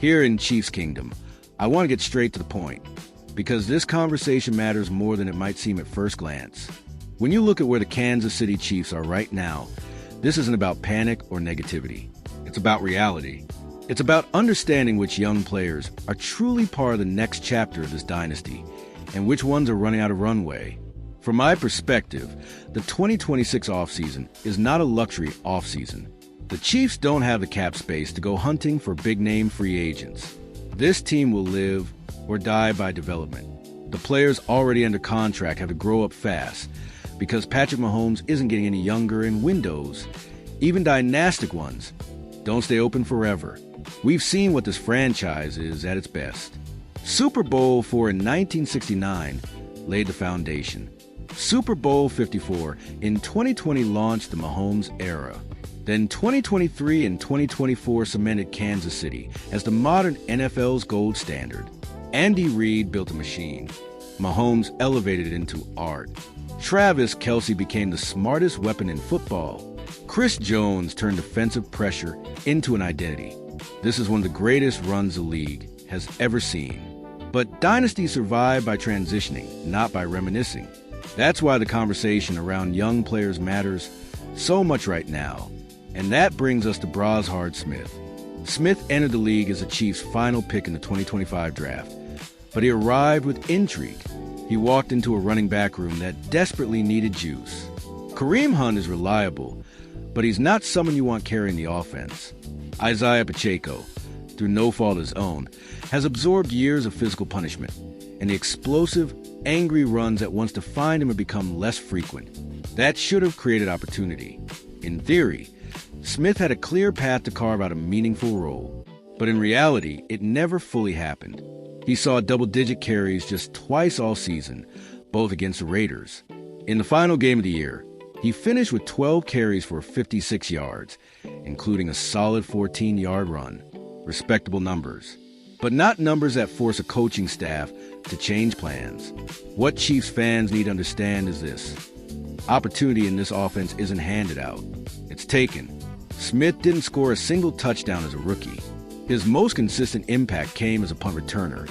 Here in Chiefs Kingdom, I want to get straight to the point, because this conversation matters more than it might seem at first glance. When you look at where the Kansas City Chiefs are right now, this isn't about panic or negativity. It's about reality. It's about understanding which young players are truly part of the next chapter of this dynasty, and which ones are running out of runway. From my perspective, the 2026 offseason is not a luxury offseason. The Chiefs don't have the cap space to go hunting for big-name free agents. This team will live or die by development. The players already under contract have to grow up fast, because Patrick Mahomes isn't getting any younger, and windows, even dynastic ones, don't stay open forever. We've seen what this franchise is at its best. Super Bowl IV in 1969 laid the foundation. Super Bowl 54 in 2020 launched the Mahomes era. Then 2023 and 2024 cemented Kansas City as the modern NFL's gold standard. Andy Reid built a machine. Mahomes elevated it into art. Travis Kelce became the smartest weapon in football. Chris Jones turned defensive pressure into an identity. This is one of the greatest runs the league has ever seen. But dynasties survive by transitioning, not by reminiscing. That's why the conversation around young players matters so much right now. And that brings us to Brashard Smith. Smith entered the league as the Chiefs' final pick in the 2025 draft, but he arrived with intrigue. He walked into a running back room that desperately needed juice. Kareem Hunt is reliable, but he's not someone you want carrying the offense. Isaiah Pacheco, through no fault of his own, has absorbed years of physical punishment, and the explosive, angry runs that once defined him have become less frequent. That should have created opportunity. In theory, Smith had a clear path to carve out a meaningful role, but in reality, it never fully happened. He saw double-digit carries just twice all season, both against the Raiders. In the final game of the year, he finished with 12 carries for 56 yards, including a solid 14-yard run. Respectable numbers, but not numbers that force a coaching staff to change plans. What Chiefs fans need to understand is this: opportunity in this offense isn't handed out, it's taken. Smith didn't score a single touchdown as a rookie. His most consistent impact came as a punt returner,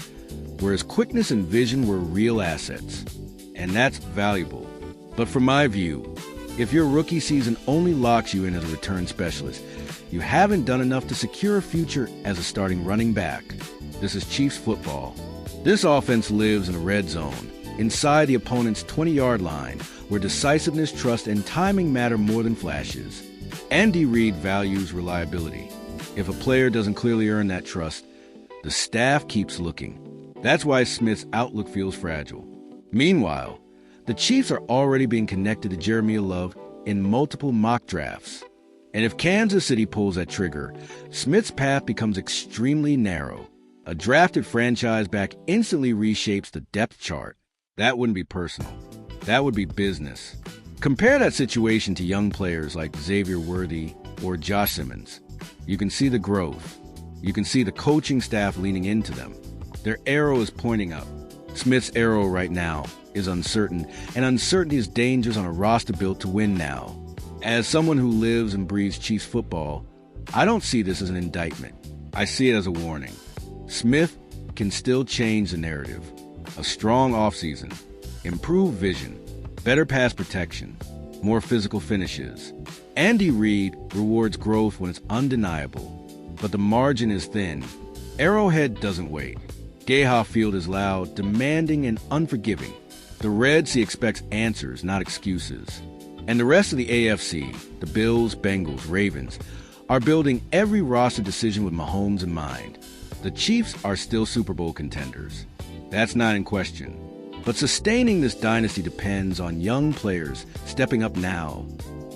where his quickness and vision were real assets. And that's valuable. But from my view, if your rookie season only locks you in as a return specialist, you haven't done enough to secure a future as a starting running back. This is Chiefs football. This offense lives in a red zone, inside the opponent's 20-yard line, where decisiveness, trust, and timing matter more than flashes. Andy Reid values reliability. If a player doesn't clearly earn that trust, the staff keeps looking. That's why Smith's outlook feels fragile. Meanwhile, the Chiefs are already being connected to Jeremy Love in multiple mock drafts. And if Kansas City pulls that trigger, Smith's path becomes extremely narrow. A drafted franchise back instantly reshapes the depth chart. That wouldn't be personal. That would be business. Compare that situation to young players like Xavier Worthy or Josh Simmons. You can see the growth. You can see the coaching staff leaning into them. Their arrow is pointing up. Smith's arrow right now is uncertain, and uncertainty is dangerous on a roster built to win now. As someone who lives and breathes Chiefs football, I don't see this as an indictment. I see it as a warning. Smith can still change the narrative. A strong offseason, improved vision, better pass protection, more physical finishes. Andy Reid rewards growth when it's undeniable, but the margin is thin. Arrowhead doesn't wait. Gayha Field is loud, demanding, and unforgiving. The Reds expects answers, not excuses. And the rest of the AFC, the Bills, Bengals, Ravens, are building every roster decision with Mahomes in mind. The Chiefs are still Super Bowl contenders. That's not in question. But sustaining this dynasty depends on young players stepping up now,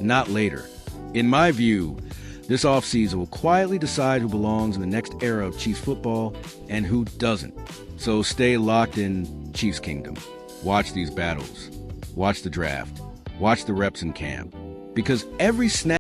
not later. In my view, this offseason will quietly decide who belongs in the next era of Chiefs football and who doesn't. So stay locked in Chiefs Kingdom. Watch these battles. Watch the draft. Watch the reps in camp. Because every snap